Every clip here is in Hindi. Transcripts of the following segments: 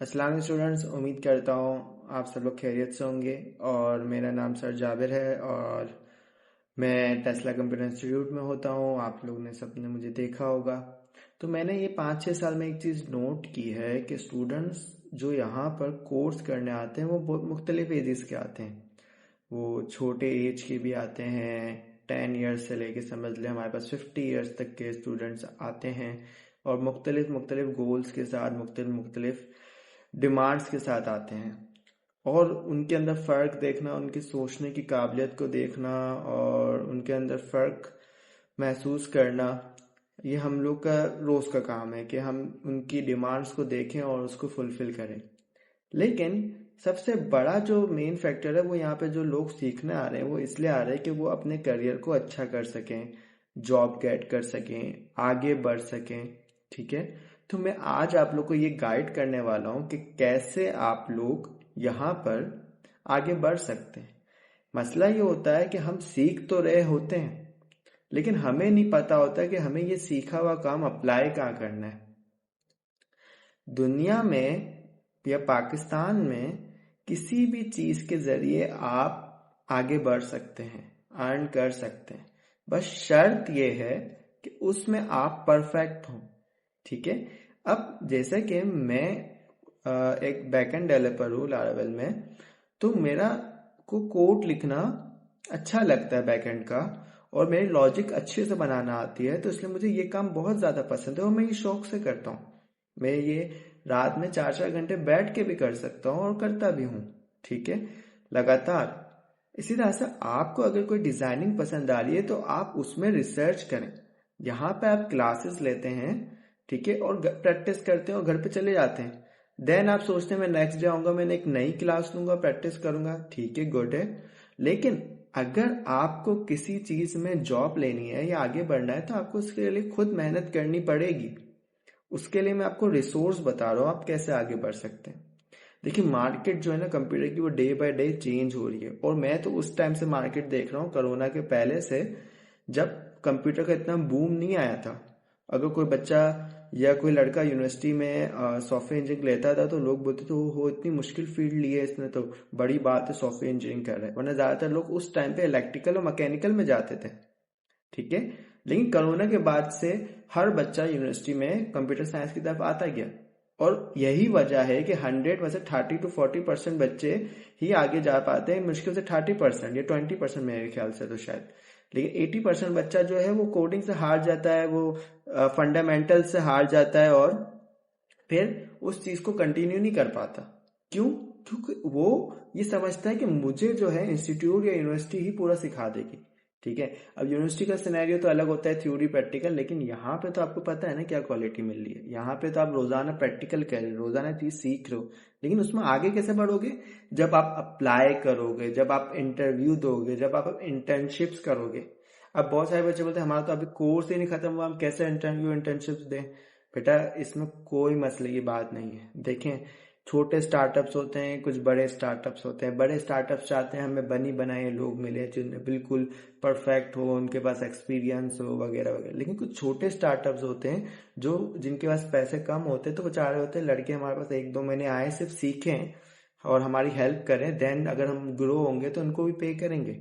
अस्सलाम स्टूडेंट्स, उम्मीद करता हूँ आप सब लोग खैरियत से होंगे। और मेरा नाम सर जाबिर है और मैं टेस्ला कंप्यूटर इंस्टीट्यूट में होता हूँ। आप लोग ने सबने मुझे देखा होगा। तो मैंने ये 5-6 साल में एक चीज़ नोट की है कि स्टूडेंट्स जो यहाँ पर कोर्स करने आते हैं वो बहुत मुख्तलिफ एजेस के आते हैं। वो छोटे एज के भी आते हैं, 10 ईयर्स से लेके समझ लें हमारे पास 50 ईयर्स तक के स्टूडेंट्स आते हैं। और मुख्तलिफ मुख्तलिफ गोल्स के साथ, मुख्तलिफ मुख्तलिफ डिमांड्स के साथ आते हैं। और उनके अंदर फ़र्क देखना, उनकी सोचने की काबिलियत को देखना और उनके अंदर फ़र्क महसूस करना, ये हम लोग का रोज़ का काम है कि हम उनकी डिमांड्स को देखें और उसको फुलफ़िल करें। लेकिन सबसे बड़ा जो मेन फैक्टर है वो यहाँ पे जो लोग सीखने आ रहे हैं वो इसलिए आ रहे हैं कि वो अपने करियर को अच्छा कर सकें, जॉब गेट कर सकें, आगे बढ़ सकें। ठीक है, तो मैं आज आप लोग को ये गाइड करने वाला हूँ कि कैसे आप लोग यहाँ पर आगे बढ़ सकते हैं। मसला ये होता है कि हम सीख तो रहे होते हैं लेकिन हमें नहीं पता होता कि हमें ये सीखा हुआ काम अप्लाई कहाँ करना है। दुनिया में या पाकिस्तान में किसी भी चीज के जरिए आप आगे बढ़ सकते हैं, अर्न कर सकते हैं। बस शर्त यह है कि उसमें आप परफेक्ट हो। ठीक है, अब जैसे कि मैं एक बैकएंड डेवलपर हूँ लारावेल में, तो मेरा को कोड लिखना अच्छा लगता है बैकएंड का, और मेरी लॉजिक अच्छे से बनाना आती है। तो इसलिए मुझे ये काम बहुत ज़्यादा पसंद है और मैं ये शौक से करता हूँ। मैं ये रात में 4-4 घंटे बैठ के भी कर सकता हूँ और करता भी हूँ। ठीक है, लगातार। इसी तरह से आपको अगर कोई डिज़ाइनिंग पसंद आ रही है तो आप उसमें रिसर्च करें। यहाँ पे आप क्लासेस लेते हैं, ठीक है, और प्रैक्टिस करते हैं और घर पे चले जाते हैं। देन आप सोचते हैं मैं नेक्स्ट डे आऊँगा, मैंने एक नई क्लास लूँगा, प्रैक्टिस करूँगा। ठीक है, गुड है। लेकिन अगर आपको किसी चीज़ में जॉब लेनी है या आगे बढ़ना है तो आपको उसके लिए खुद मेहनत करनी पड़ेगी। उसके लिए मैं आपको रिसोर्स बता रहा हूँ आप कैसे आगे बढ़ सकते हैं। देखिए, मार्केट जो है ना कंप्यूटर की, वो डे बाय डे चेंज हो रही है। और मैं तो उस टाइम से मार्केट देख रहा हूँ, कोरोना के पहले से, जब कंप्यूटर का इतना बूम नहीं आया था। अगर कोई बच्चा या कोई लड़का यूनिवर्सिटी में सॉफ्टवेयर इंजीनियरिंग लेता था तो लोग बोलते थे वो इतनी मुश्किल फील्ड ली है इसने, तो बड़ी बात है सॉफ्टवेयर इंजीनियरिंग कर रहा है। वरना ज़्यादातर लोग उस टाइम पे इलेक्ट्रिकल और मैकेनिकल में जाते थे। ठीक है, लेकिन कोरोना के बाद से हर बच्चा यूनिवर्सिटी में कंप्यूटर साइंस की तरफ आता गया। और यही वजह है कि 100 में से 30-40% बच्चे ही आगे जा पाते हैं, मुश्किल से 30% या 20% मेरे ख्याल से तो शायद। लेकिन 80% बच्चा जो है वो कोडिंग से हार जाता है, वो फंडामेंटल से हार जाता है और फिर उस चीज को कंटिन्यू नहीं कर पाता। क्यों? क्योंकि वो ये समझता है कि मुझे जो है इंस्टीट्यूट या यूनिवर्सिटी ही पूरा सिखा देगी। ठीक है, अब यूनिवर्सिटी का सिनेरियो तो अलग होता है, थ्योरी प्रैक्टिकल। लेकिन यहाँ पे तो आपको पता है ना क्या क्वालिटी मिल रही है। यहाँ पे तो आप रोजाना प्रैक्टिकल कर रहे हो, रोजाना चीज सीख रहे हो। लेकिन उसमें आगे कैसे बढ़ोगे? जब आप अप्लाई करोगे, जब आप इंटरव्यू दोगे, जब आप इंटर्नशिप्स करोगे। अब बहुत सारे बच्चे बोलते हैं हमारा तो अभी कोर्स ही नहीं खत्म हुआ, हम कैसे इंटर्नशिप्स दें? बेटा, इसमें कोई मसले की बात नहीं है। देखें, छोटे स्टार्टअप्स होते हैं, कुछ बड़े स्टार्टअप्स होते हैं। बड़े स्टार्टअप्स चाहते हैं हमें बनी बनाए लोग मिले जिनमें बिल्कुल परफेक्ट हो, उनके पास एक्सपीरियंस हो, वगैरह वगैरह। लेकिन कुछ छोटे स्टार्टअप्स होते हैं जो जिनके पास पैसे कम होते हैं, तो वो चाह रहे होते हैं लड़के हमारे पास 1-2 महीने आए, सिर्फ सीखें और हमारी हेल्प करें। देन अगर हम ग्रो होंगे तो उनको भी पे करेंगे।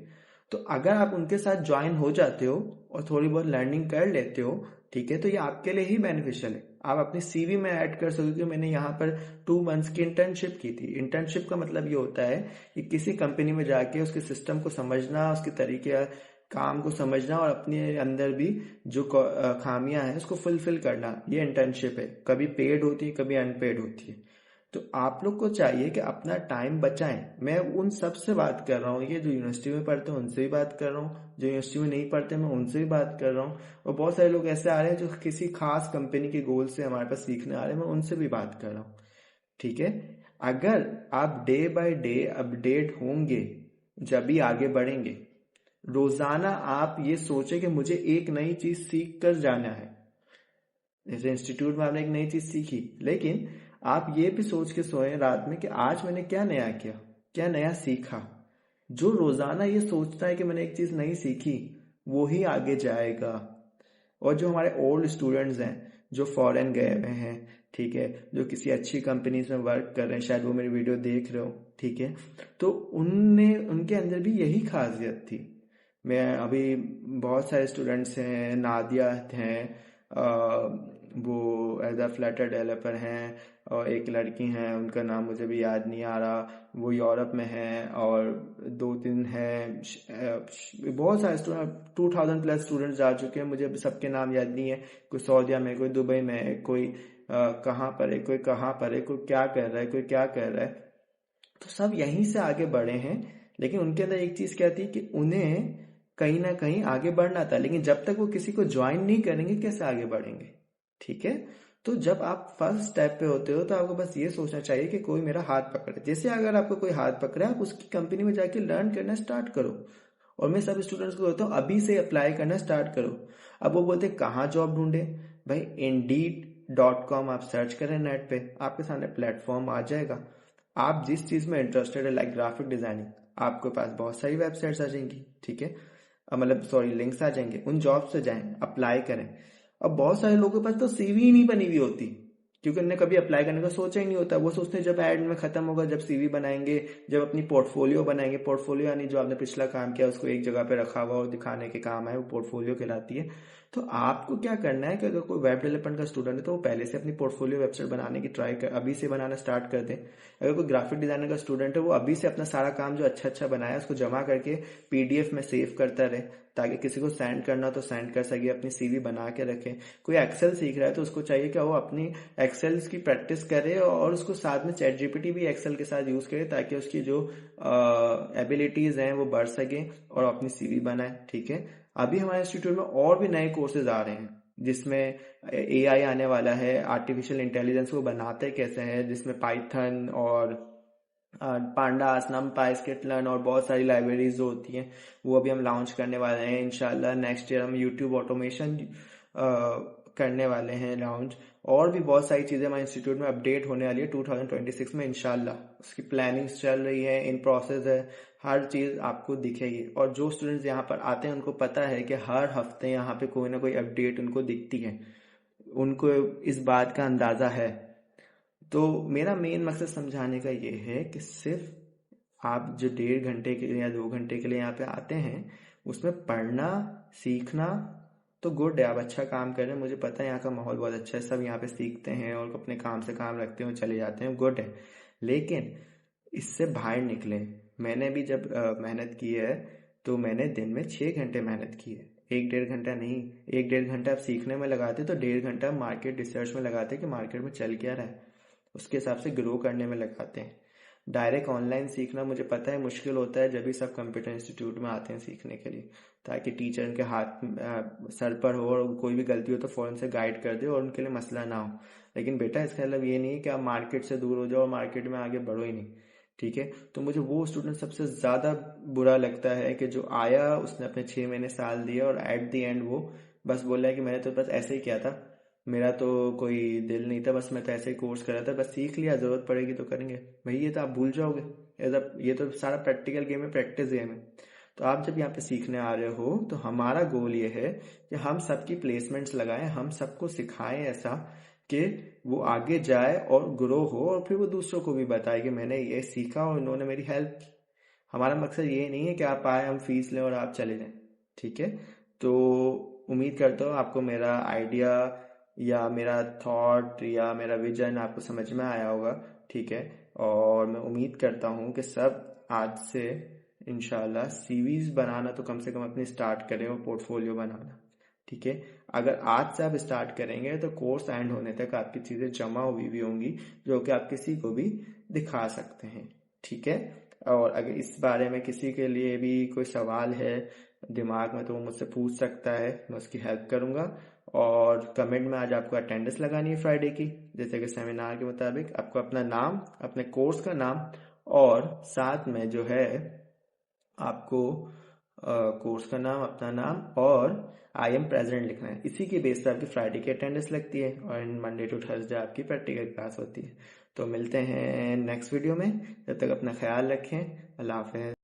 तो अगर आप उनके साथ ज्वाइन हो जाते हो और थोड़ी बहुत लर्निंग कर लेते हो, ठीक है, तो ये आपके लिए ही बेनिफिशियल है। आप अपनी सीवी में ऐड कर सकोगे कि मैंने यहाँ पर 2 मंथ्स की इंटर्नशिप की थी। इंटर्नशिप का मतलब ये होता है कि किसी कंपनी में जाके उसके सिस्टम को समझना, उसके तरीके काम को समझना और अपने अंदर भी जो खामियां हैं उसको फुलफिल करना। ये इंटर्नशिप है, कभी पेड होती है, कभी अनपेड होती है। तो आप लोग को चाहिए कि अपना टाइम बचाएं। मैं उन सब से बात कर रहा हूँ, ये जो यूनिवर्सिटी में पढ़ते हैं उनसे भी बात कर रहा हूँ, जो यूनिवर्सिटी में नहीं पढ़ते मैं उनसे भी बात कर रहा हूँ, और बहुत सारे लोग ऐसे आ रहे हैं जो किसी खास कंपनी के गोल से हमारे पास सीखने आ रहे हैं, मैं उनसे भी बात कर रहा हूँ। ठीक है, अगर आप डे बाय डे अपडेट होंगे जब भी आगे बढ़ेंगे। रोजाना आप ये सोचे कि मुझे एक नई चीज सीख कर जाना है। जैसे इंस्टीट्यूट में आपने एक नई चीज सीखी, लेकिन आप ये भी सोच के सोए रात में कि आज मैंने क्या नया किया, क्या नया सीखा। जो रोजाना ये सोचता है कि मैंने एक चीज नई सीखी, वो ही आगे जाएगा। और जो हमारे ओल्ड स्टूडेंट्स हैं जो फॉरेन गए हुए हैं, ठीक है, जो किसी अच्छी कंपनीज में वर्क कर रहे हैं, शायद वो मेरी वीडियो देख रहे हो, ठीक है, तो उनके अंदर भी यही खासियत थी। मैं अभी बहुत सारे स्टूडेंट्स हैं, नादिया हैं, वो एज अ फ्लटर डेवलपर हैं, और एक लड़की हैं, उनका नाम मुझे भी याद नहीं आ रहा, वो यूरोप में हैं, और 2-3 हैं, बहुत सारे स्टूडेंट, 2000 प्लस स्टूडेंट्स जा चुके हैं, मुझे सबके नाम याद नहीं है। कोई सऊदीया में, कोई दुबई में है, कोई कहाँ पर है, कोई कहाँ पर है, कोई क्या कर रहा है, कोई क्या कर रहा है, तो सब यहीं से आगे बढ़े हैं। लेकिन उनके अंदर एक चीज क्या थी कि उन्हें कहीं ना कहीं आगे बढ़ना था, लेकिन जब तक वो किसी को ज्वाइन नहीं करेंगे कैसे आगे बढ़ेंगे, ठीक है। तो जब आप फर्स्ट स्टेप पे होते हो तो आपको बस ये सोचना चाहिए कि कोई मेरा हाथ पकड़े। जैसे अगर आपको कोई हाथ पकड़े, आप उसकी कंपनी में जाके लर्न करना स्टार्ट करो। और मैं सब स्टूडेंट्स को बोलता हूँ अभी से अप्लाई करना स्टार्ट करो। अब वो बोलते हैं कहाँ जॉब ढूंढे, भाई Indeed.com आप सर्च करें नेट पे, आपके सामने प्लेटफॉर्म आ जाएगा। आप जिस चीज में इंटरेस्टेड है, लाइक ग्राफिक डिजाइनिंग, आपके पास बहुत सारी वेबसाइट्स आ जाएंगी, ठीक है, मतलब सॉरी लिंक्स आ जाएंगे, उन जॉब से जाएं, अप्लाई करें। अब बहुत सारे लोगों के पास तो सीवी ही नहीं बनी हुई होती, क्योंकि उन्होंने कभी अप्लाई करने का सोचा ही नहीं होता। वो सोचते हैं जब एड में खत्म होगा, जब सीवी बनाएंगे, जब अपनी पोर्टफोलियो बनाएंगे, पोर्टफोलियो यानी जो आपने पिछला काम किया उसको एक जगह पे रखा हुआ और दिखाने के काम है, वो पोर्टफोलियो कहलाती है। तो आपको क्या करना है कि अगर कोई वेब डेवलपमेंट का स्टूडेंट है तो वो पहले से अपनी पोर्टफोलियो वेबसाइट बनाने की ट्राई कर, अभी से बनाना स्टार्ट कर दे। अगर कोई ग्राफिक डिजाइनर का स्टूडेंट है वो अभी से अपना सारा काम जो अच्छा अच्छा बनाया उसको जमा करके पीडीएफ में सेव करता रहे, ताकि किसी को सेंड करना तो सेंड कर सके, अपनी सीवी बना के रखे। कोई एक्सेल सीख रहा है तो उसको चाहिए कि वो अपनी एक्सेल की प्रैक्टिस करे और उसको साथ में चैट जीपीटी भी एक्सेल के साथ यूज करे, ताकि उसकी जो एबिलिटीज हैं वो बढ़ सके और अपनी सीवी बनाए, ठीक है। अभी हमारे इंस्टीट्यूट में और भी नए कोर्सेज आ रहे हैं जिसमें एआई आने वाला है, आर्टिफिशियल इंटेलिजेंस को बनाते कैसे हैं, जिसमें पाइथन और पांडास, नमपाई, स्किटलन और बहुत सारी लाइब्रेरीज जो होती हैं वो अभी हम लॉन्च करने वाले हैं। इंशाल्लाह नेक्स्ट ईयर हम यूट्यूब ऑटोमेशन करने वाले हैं लॉन्च, और भी बहुत सारी चीजें हमारे इंस्टीट्यूट में अपडेट होने वाली है 2026 में इंशाल्लाह। उसकी प्लानिंग चल रही है, इन प्रोसेस है, हर चीज आपको दिखेगी। और जो स्टूडेंट्स यहाँ पर आते हैं उनको पता है कि हर हफ्ते यहाँ पे कोई ना कोई अपडेट उनको दिखती है, उनको इस बात का अंदाजा है। तो मेरा मेन मकसद समझाने का ये है कि सिर्फ आप जो 1.5 घंटे के लिए या 2 घंटे के लिए यहाँ पे आते हैं उसमें पढ़ना सीखना तो गुड है, आप अच्छा काम कर रहे हैं, मुझे पता है यहाँ का माहौल बहुत अच्छा है, सब यहाँ पे सीखते हैं और अपने काम से काम रखते हैं और चले जाते हैं, गुड है। लेकिन इससे बाहर निकले। मैंने भी जब मेहनत की है तो मैंने दिन में 6 घंटे मेहनत की है, 1-1.5 घंटा नहीं। 1-1.5 घंटा आप सीखने में लगाते तो 1.5 घंटा मार्केट रिसर्च में लगाते कि मार्केट में चल क्या रहा है, उसके हिसाब से ग्रो करने में लगाते हैं। डायरेक्ट ऑनलाइन सीखना मुझे पता है मुश्किल होता है, जब भी सब कंप्यूटर इंस्टीट्यूट में आते हैं सीखने के लिए, ताकि टीचर उनके हाथ सर पर हो और कोई भी गलती हो तो फौरन से गाइड कर दे और उनके लिए मसला ना हो। लेकिन बेटा इसका मतलब ये नहीं है कि आप मार्केट से दूर हो जाओ और मार्केट में आगे बढ़ो ही नहीं, ठीक है। तो मुझे वो स्टूडेंट सबसे ज्यादा बुरा लगता है कि जो आया, उसने अपने 6 महीने साल दिए और एट द एंड वो बस बोला है कि मैंने तो बस ऐसे ही किया था, मेरा तो कोई दिल नहीं था, बस मैं तो ऐसे ही कोर्स कर रहा था, बस सीख लिया, जरूरत पड़ेगी तो करेंगे। भाई ये तो आप भूल जाओगे, ये तो सारा प्रैक्टिकल गेम है, प्रैक्टिस गेम है। तो आप जब यहाँ पे सीखने आ रहे हो तो हमारा गोल ये है कि हम सबकी प्लेसमेंट्स लगाएं, हम सबको सिखाएं ऐसा कि वो आगे जाए और ग्रो हो, और फिर वो दूसरों को भी बताए कि मैंने ये सीखा और उन्होंने मेरी हेल्प की। हमारा मकसद ये नहीं है कि आप आए, हम फीस लें और आप चले जाएं, ठीक है। तो उम्मीद करता हूँ आपको मेरा आइडिया या मेरा थॉट या मेरा विजन आपको समझ में आया होगा, ठीक है। और मैं उम्मीद करता हूँ कि सब आज से इंशाल्लाह सीवीज बनाना तो कम से कम अपनी स्टार्ट करें और पोर्टफोलियो बनाना, ठीक है। अगर आज से आप स्टार्ट करेंगे तो कोर्स एंड होने तक आपकी चीजें जमा हुई भी होंगी जो कि आप किसी को भी दिखा सकते हैं, ठीक है। और अगर इस बारे में किसी के लिए भी कोई सवाल है दिमाग में तो वो मुझसे पूछ सकता है, मैं उसकी हेल्प करूंगा। और कमेंट में आज आपको अटेंडेंस लगानी है फ्राइडे की, जैसे कि सेमिनार के मुताबिक आपको अपना नाम, अपने कोर्स का नाम और साथ में जो है आपको कोर्स का नाम, अपना नाम और आई एम प्रेजेंट लिखना है। इसी की बेस पर आपकी फ्राइडे की अटेंडेंस लगती है और मंडे टू थर्सडे आपकी प्रैक्टिकल क्लास होती है। तो मिलते हैं नेक्स्ट वीडियो में, जब तक अपना ख्याल रखें, अल्लाह हाफिज़।